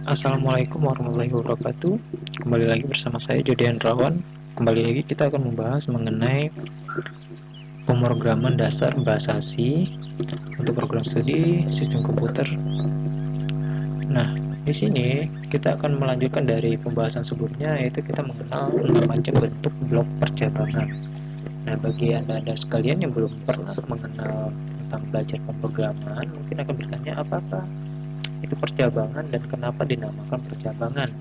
Assalamualaikum warahmatullahi wabarakatuh. Kembali lagi bersama saya Jody Hendrawan. Kembali lagi kita akan membahas mengenai pemrograman dasar bahasa ASI untuk program studi sistem komputer. Nah, di sini kita akan melanjutkan dari pembahasan sebelumnya, yaitu kita mengenal 6 macam bentuk blok percabangan. Nah, bagi anda sekalian yang belum pernah mengenal tentang belajar pemrograman, mungkin akan bertanya apakah itu percabangan dan kenapa dinamakan percabangan.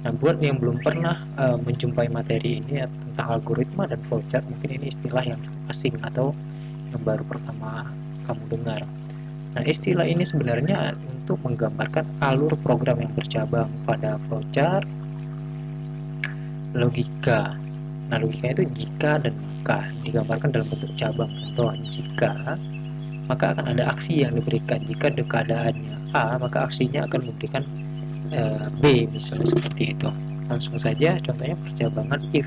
Nah, buat yang belum pernah menjumpai materi ini tentang algoritma dan flowchart, mungkin ini istilah yang asing atau yang baru pertama kamu dengar. Nah, istilah ini sebenarnya untuk menggambarkan alur program yang bercabang pada flowchart, logika. Nah, logika itu jika dan maka digambarkan dalam bentuk cabang. Contoh, jika maka akan ada aksi yang diberikan. Jika keadaannya A, maka aksinya akan memberikan B, misalnya seperti itu. Langsung saja contohnya percabangan if.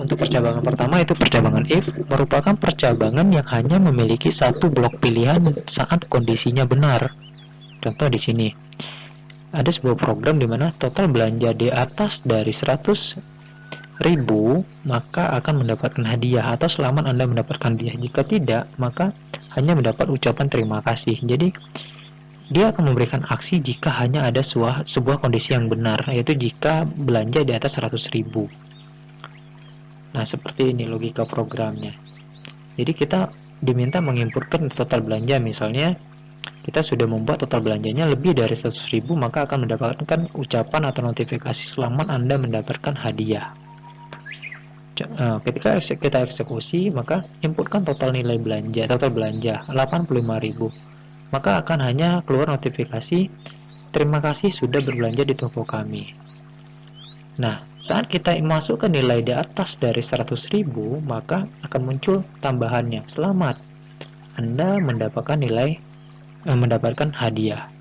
Untuk percabangan pertama itu percabangan if merupakan percabangan yang hanya memiliki satu blok pilihan saat kondisinya benar. Contoh di sini ada sebuah program di mana total belanja di atas dari 100.000 maka akan mendapatkan hadiah, atau selamat Anda mendapatkan hadiah. Jika tidak, maka hanya mendapat ucapan terima kasih. Jadi dia akan memberikan aksi jika hanya ada sebuah kondisi yang benar, yaitu jika belanja di atas 100.000. Nah, seperti ini logika programnya. Jadi kita diminta menginputkan total belanja. Misalnya kita sudah membuat total belanjanya lebih dari 100.000, maka akan mendapatkan ucapan atau notifikasi selamat Anda mendapatkan hadiah. Ketika kita eksekusi, maka inputkan total nilai belanja, total belanja 85.000. Maka akan hanya keluar notifikasi terima kasih sudah berbelanja di toko kami. Nah, saat kita masuk ke nilai di atas dari 100.000, maka akan muncul tambahannya. Selamat, Anda mendapatkan hadiah.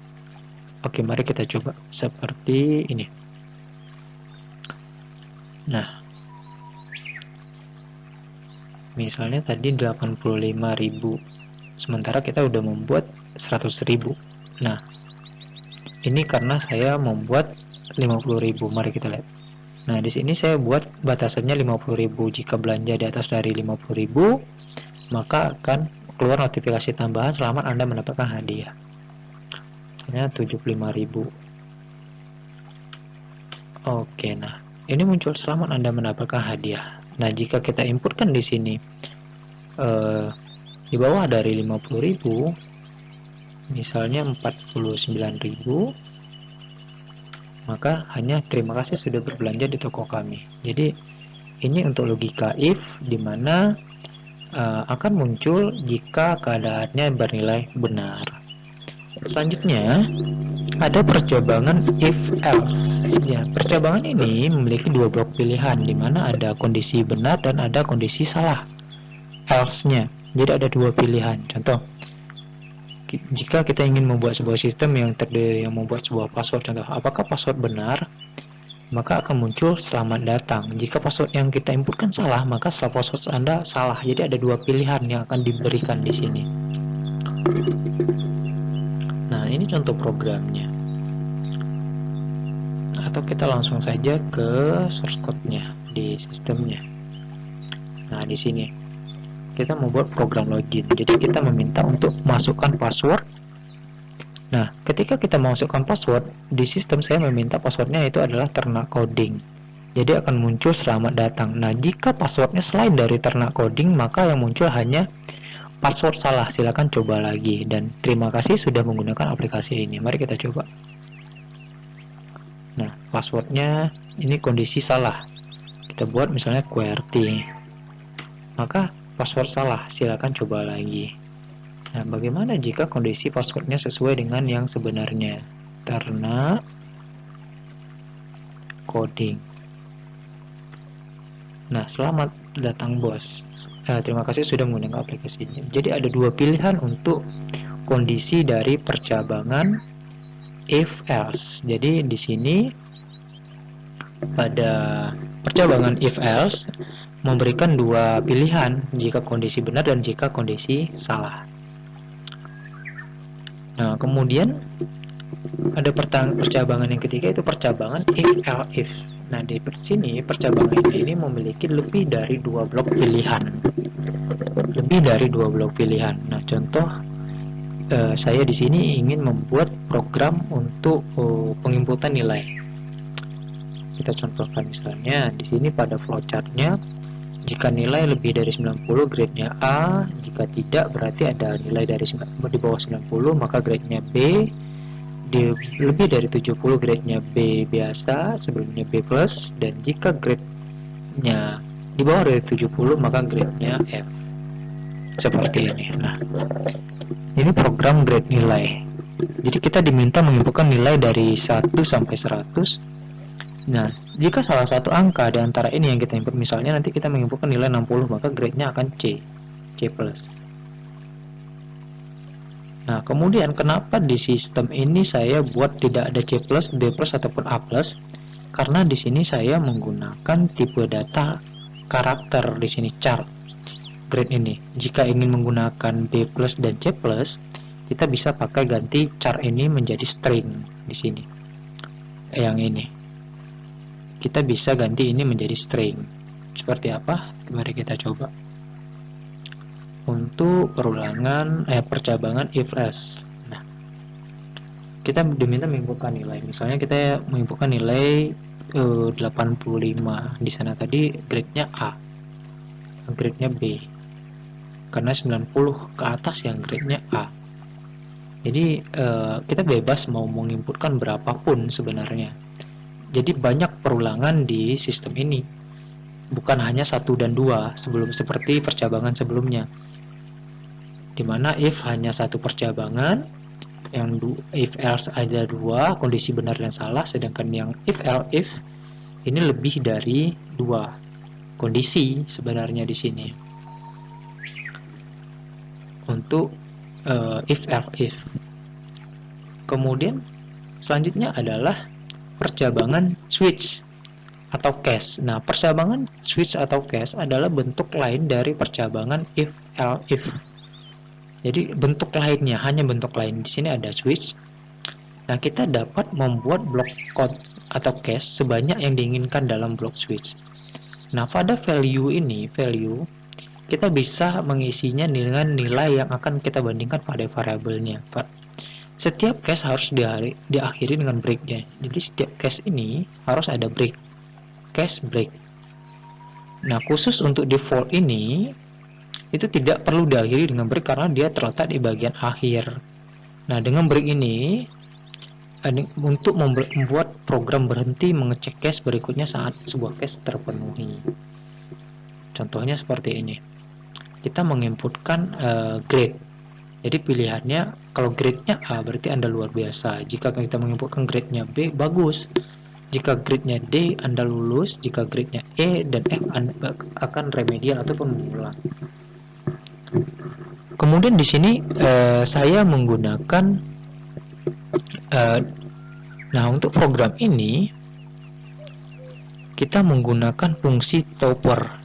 Oke, mari kita coba seperti ini. Nah, misalnya tadi 85.000, sementara kita udah membuat 100.000. Nah, ini karena saya membuat 50.000. Mari kita lihat. Nah, di sini saya buat batasannya 50.000. Jika belanja di atas dari 50.000, maka akan keluar notifikasi tambahan selamat Anda mendapatkan hadiah. Misalnya 75.000. Oke, nah, ini muncul selamat Anda mendapatkan hadiah. Nah, jika kita inputkan di sini di bawah dari 50.000, misalnya 49.000, maka hanya terima kasih sudah berbelanja di toko kami. Jadi ini untuk logika if, di mana akan muncul jika keadaannya bernilai benar. Selanjutnya ada percabangan if else. Ya, percabangan ini memiliki dua blok pilihan, di mana ada kondisi benar dan ada kondisi salah else-nya. Jadi ada dua pilihan. Contoh, jika kita ingin membuat sebuah sistem yang membuat sebuah password, contoh, apakah password benar? Maka akan muncul selamat datang. Jika password yang kita inputkan salah, maka password Anda salah. Jadi ada dua pilihan yang akan diberikan di sini. Nah, ini contoh programnya. Atau kita langsung saja ke source code-nya di sistemnya. Nah, di sini kita membuat program login. Jadi kita meminta untuk masukkan password. Nah, ketika kita masukkan password, di sistem saya meminta passwordnya itu adalah ternak coding. Jadi akan muncul selamat datang. Nah, jika passwordnya selain dari ternak coding, maka yang muncul hanya password salah. Silakan coba lagi. Dan terima kasih sudah menggunakan aplikasi ini. Mari kita coba. Nah, passwordnya ini kondisi salah. Kita buat misalnya QWERTY. Maka password salah, silakan coba lagi. Nah, bagaimana jika kondisi passwordnya sesuai dengan yang sebenarnya? Ternak coding. Nah, selamat datang bos. Terima kasih sudah menggunakan aplikasi ini. Jadi ada dua pilihan untuk kondisi dari percabangan if else. Jadi di sini pada percabangan if else memberikan dua pilihan, jika kondisi benar dan jika kondisi salah. Nah, kemudian ada percabangan yang ketiga, itu percabangan if else if. Nah, di sini percabangan ini memiliki lebih dari dua blok pilihan. Lebih dari dua blok pilihan. Nah, contoh saya di sini ingin membuat program untuk penginputan nilai. Kita contohkan misalnya di sini pada flowchartnya, jika nilai lebih dari 90 grade-nya A, jika tidak berarti ada nilai dari di bawah 90 maka grade-nya B, lebih dari 70 grade-nya B biasa, sebelumnya B+, dan jika grade-nya di bawah dari 70 maka grade-nya F. Seperti ini. Nah, ini program grade nilai. Jadi kita diminta menginputkan nilai dari 1 sampai 100. Nah, jika salah satu angka di antara ini yang kita input, misalnya nanti kita menginputkan nilai 60, maka grade-nya akan C+. Nah, kemudian kenapa di sistem ini saya buat tidak ada C+, B+, ataupun A+? Karena di sini saya menggunakan tipe data karakter di sini char grade ini. Jika ingin menggunakan B+ dan C+, kita bisa pakai ganti char ini menjadi string di sini. Yang ini. Kita bisa ganti ini menjadi string. Seperti apa? Mari kita coba. Untuk percabangan if else. Nah, kita diminta menginputkan nilai. Misalnya kita menginputkan nilai 85. Di sana tadi grade-nya A. Grade-nya B. Karena 90 ke atas yang grade-nya A. Jadi kita bebas mau menginputkan berapapun sebenarnya. Jadi banyak perulangan di sistem ini. Bukan hanya 1 dan 2 seperti percabangan sebelumnya. Dimana if hanya satu percabangan, yang if else ada 2, kondisi benar dan salah, sedangkan yang if else if ini lebih dari 2 kondisi sebenarnya di sini. Untuk if else if. Kemudian selanjutnya adalah percabangan switch atau case. Nah, percabangan switch atau case adalah bentuk lain dari percabangan if else if. Jadi bentuk lainnya, hanya bentuk lain. Di sini ada switch. Nah, kita dapat membuat blok code atau case sebanyak yang diinginkan dalam blok switch. Nah, pada value ini, kita bisa mengisinya dengan nilai yang akan kita bandingkan pada variabelnya. Setiap case harus diakhiri dengan break-nya. Jadi setiap case ini harus ada break. Case break. Nah, khusus untuk default ini, itu tidak perlu diakhiri dengan break karena dia terletak di bagian akhir. Nah, dengan break ini, untuk membuat program berhenti mengecek case berikutnya saat sebuah case terpenuhi. Contohnya seperti ini. Kita menginputkan grade. Jadi pilihannya, kalau grade-nya A berarti Anda luar biasa. Jika kita menginputkan grade-nya B, bagus. Jika grade-nya D, Anda lulus. Jika grade-nya E dan F, Anda akan remedial ataupun mengulang. Kemudian di sini saya menggunakan nah, untuk program ini kita menggunakan fungsi topper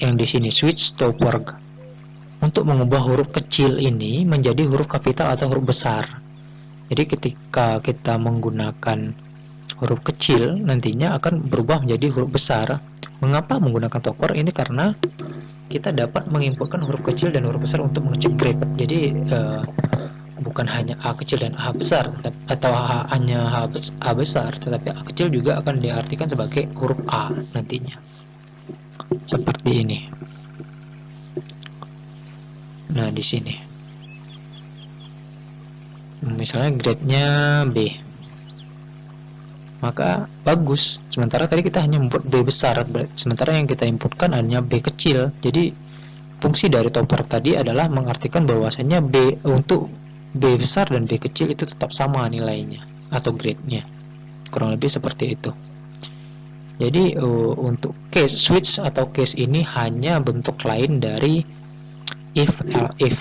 yang di sini switch topper untuk mengubah huruf kecil ini menjadi huruf kapital atau huruf besar. Jadi ketika kita menggunakan huruf kecil, nantinya akan berubah menjadi huruf besar. Mengapa menggunakan topper? Ini karena kita dapat menginputkan huruf kecil dan huruf besar untuk mengecek grade. Jadi bukan hanya A kecil dan A besar, atau hanya A besar, tetapi A kecil juga akan diartikan sebagai huruf A nantinya. Seperti ini. Nah, di sini. Misalnya grade-nya B. Maka bagus. Sementara tadi kita hanya membuat B besar, sementara yang kita inputkan hanya B kecil. Jadi fungsi dari topper tadi adalah mengartikan bahwasannya B untuk B besar dan B kecil itu tetap sama nilainya atau grade-nya. Kurang lebih seperti itu. Jadi untuk case switch atau case ini hanya bentuk lain dari if else if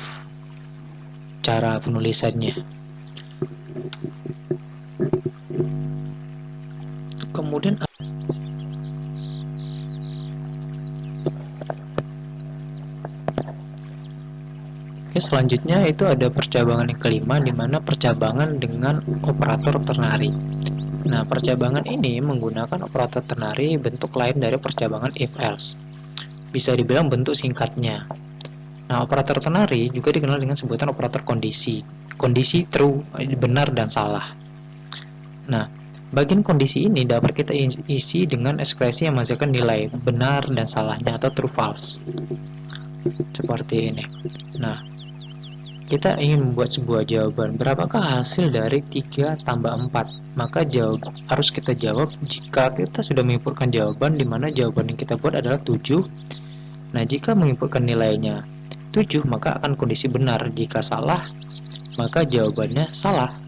cara penulisannya. Kemudian selanjutnya itu ada percabangan yang kelima, di mana percabangan dengan operator ternary. Nah, percabangan ini menggunakan operator ternary bentuk lain dari percabangan if-else. Bisa dibilang bentuk singkatnya. Nah, operator ternary juga dikenal dengan sebutan operator kondisi. Kondisi true, benar dan salah. Nah, bagian kondisi ini dapat kita isi dengan ekspresi yang menghasilkan nilai benar dan salahnya atau true false. Seperti ini. Nah, kita ingin membuat sebuah jawaban. Berapakah hasil dari 3 tambah 4? Maka harus kita jawab jika kita sudah menginputkan jawaban, di mana jawaban yang kita buat adalah 7. Nah, jika menginputkan nilainya 7, maka akan kondisi benar. Jika salah, maka jawabannya salah.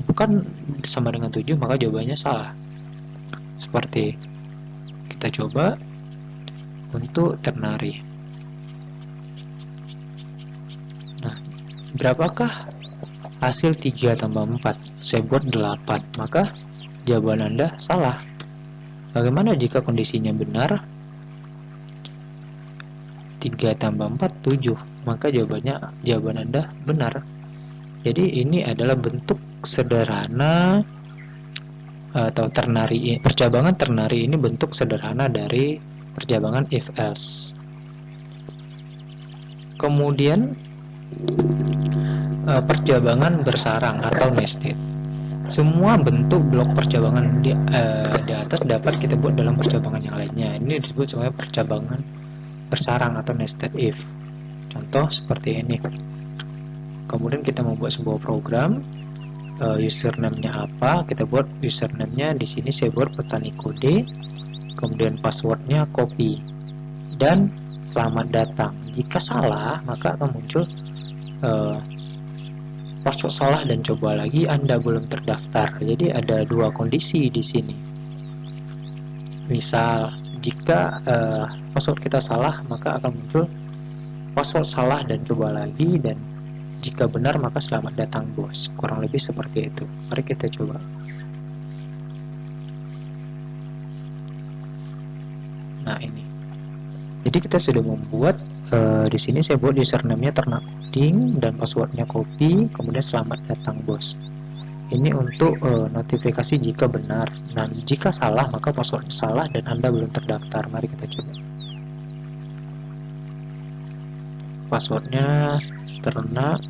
Bukan sama dengan 7, maka jawabannya salah. Seperti kita coba untuk ternary. Nah, berapakah hasil 3 tambah 4? Saya buat 8, maka jawaban Anda salah. Bagaimana jika kondisinya benar? 3 tambah 4, 7, maka jawaban Anda benar. Jadi ini adalah bentuk sederhana atau ternary. Percabangan ternary ini bentuk sederhana dari percabangan if-else. Kemudian percabangan bersarang atau nested. Semua bentuk blok percabangan di atas dapat kita buat dalam percabangan yang lainnya. Ini disebut sebagai percabangan bersarang atau nested if. Contoh seperti ini. Kemudian kita membuat sebuah program, username-nya apa? Kita buat username-nya di sini saya buat petani kode. Kemudian password-nya copy. Dan selamat datang. Jika salah, maka akan muncul password salah dan coba lagi, Anda belum terdaftar. Jadi ada dua kondisi di sini. Misal jika password kita salah, maka akan muncul password salah dan coba lagi, dan jika benar maka selamat datang bos. Kurang lebih seperti itu. Mari kita coba. Nah, ini. Jadi kita sudah membuat di sini saya buat username-nya ternak kuning dan passwordnya copy, kemudian selamat datang bos. Ini untuk notifikasi jika benar. Nah, jika salah maka password salah dan Anda belum terdaftar. Mari kita coba. Passwordnya ternak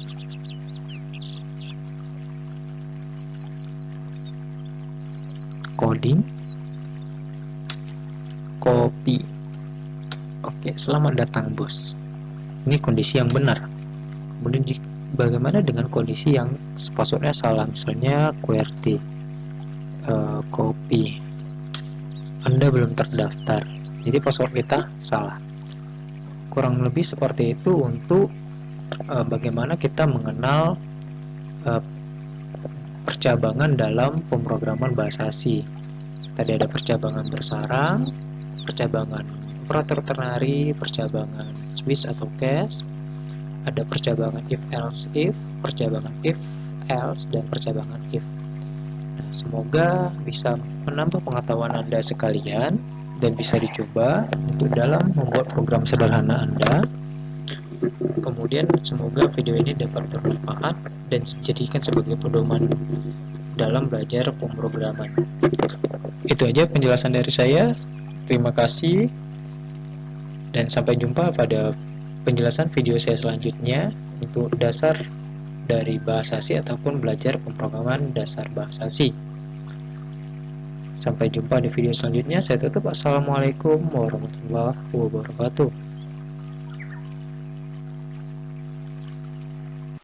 coding copy. Oke, selamat datang bos. Ini kondisi yang benar. Kemudian bagaimana dengan kondisi yang passwordnya salah? Misalnya QWERTY copy, Anda belum terdaftar. Jadi password kita salah. Kurang lebih seperti itu untuk bagaimana kita mengenal percabangan dalam pemrograman bahasa C. Tadi ada percabangan bersarang, percabangan operator ternary, percabangan switch atau cache, ada percabangan if-else if, percabangan if-else, dan percabangan if. Nah, semoga bisa menambah pengetahuan Anda sekalian dan bisa dicoba untuk dalam membuat program sederhana Anda. Kemudian semoga video ini dapat bermanfaat dan dijadikan sebagai pedoman dalam belajar pemrograman. Itu aja penjelasan dari saya. Terima kasih dan sampai jumpa pada penjelasan video saya selanjutnya untuk dasar dari bahasa C ataupun belajar pemrograman dasar bahasa C. Sampai jumpa di video selanjutnya. Saya tutup. Assalamualaikum warahmatullahi wabarakatuh.